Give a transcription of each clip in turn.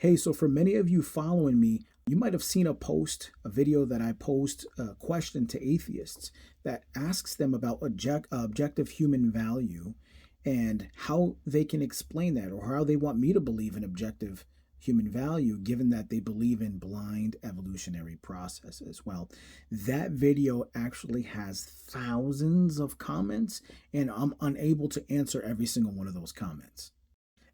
Hey, so for many of you following me, you might have seen a video that I post, a question to atheists that asks them about objective human value and how they can explain that, or how they want me to believe in objective human value, given that they believe in blind evolutionary processes. Well, that video actually has thousands of comments, and I'm unable to answer every single one of those comments.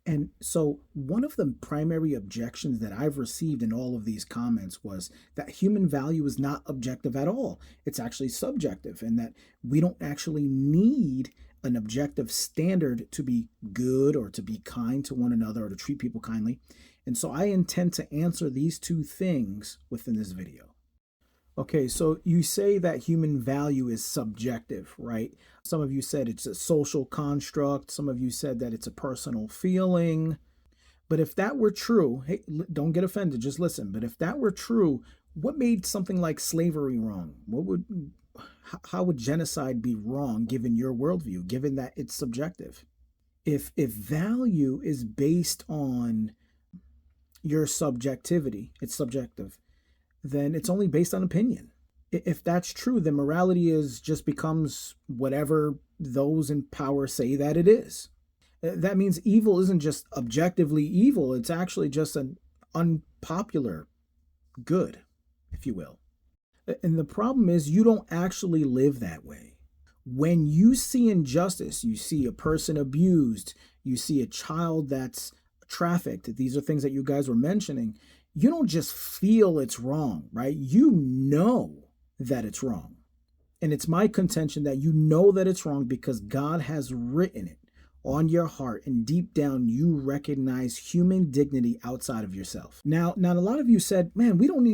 And so, one of the primary objections that I've received in all of these comments was that human value is not objective at all. It's actually subjective, and that we don't actually need an objective standard to be good or to be kind to one another or to treat people kindly. And so, I intend to answer these two things within this video. Okay, so you say that human value is subjective, right? Some of you said it's a social construct. Some of you said that it's a personal feeling. But if that were true, hey, don't get offended, just listen. But if that were true, what made something like slavery wrong? How would genocide be wrong given your worldview, given that it's subjective? If value is based on your subjectivity, it's subjective, then it's only based on opinion. If that's true, then morality just becomes whatever those in power say that it is. That means evil isn't just objectively evil, it's actually just an unpopular good, if you will. And the problem is you don't actually live that way. When you see injustice, you see a person abused, you see a child that's trafficked, these are things that you guys were mentioning, you don't just feel it's wrong, right? You know that it's wrong. And it's my contention that you know that it's wrong because God has written it on your heart, and deep down you recognize human dignity outside of yourself. Now a lot of you said, man, we don't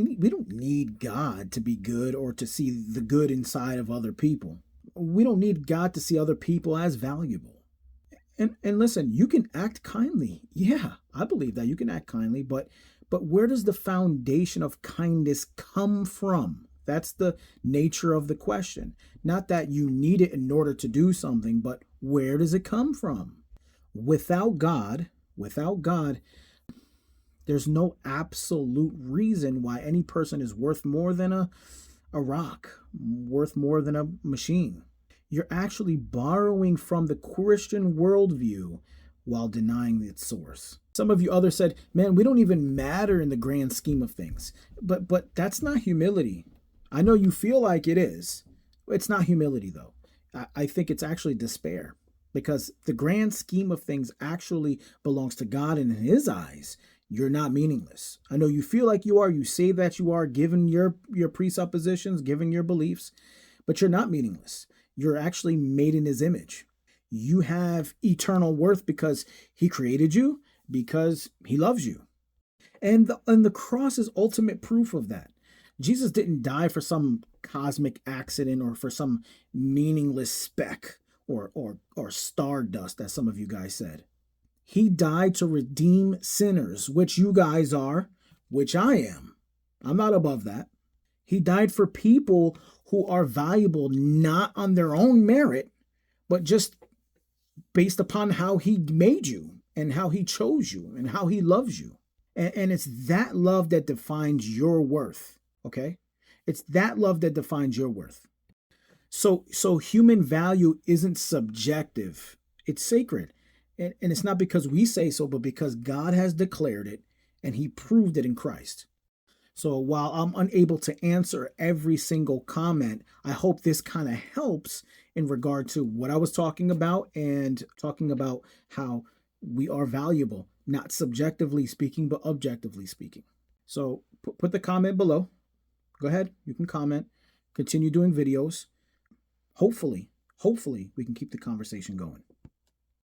need God to be good or to see the good inside of other people. We don't need God to see other people as valuable. And listen, you can act kindly. Yeah, I believe that you can act kindly, but where does the foundation of kindness come from? That's the nature of the question. Not that you need it in order to do something, but where does it come from? Without God, there's no absolute reason why any person is worth more than a rock, worth more than a machine. You're actually borrowing from the Christian worldview while denying its source. Some of you others said, man, we don't even matter in the grand scheme of things. But that's not humility. I know you feel like it is. It's not humility, though. I think it's actually despair, because the grand scheme of things actually belongs to God, and in his eyes, you're not meaningless. I know you feel like you are. You say that you are, given your presuppositions, given your beliefs, but you're not meaningless. You're actually made in his image. You have eternal worth because he created you, because he loves you. And the cross is ultimate proof of that. Jesus didn't die for some cosmic accident or for some meaningless speck or stardust, as some of you guys said. He died to redeem sinners, which you guys are, which I am. I'm not above that. He died for people who are valuable not on their own merit, but just based upon how he made you and how he chose you and how he loves you. And it's that love that defines your worth, okay? It's that love that defines your worth. So human value isn't subjective. It's sacred. And it's not because we say so, but because God has declared it and he proved it in Christ. So while I'm unable to answer every single comment, I hope this kind of helps in regard to what I was talking about and talking about how we are valuable, not subjectively speaking, but objectively speaking. So put the comment below. Go ahead. You can comment. Continue doing videos. Hopefully, we can keep the conversation going.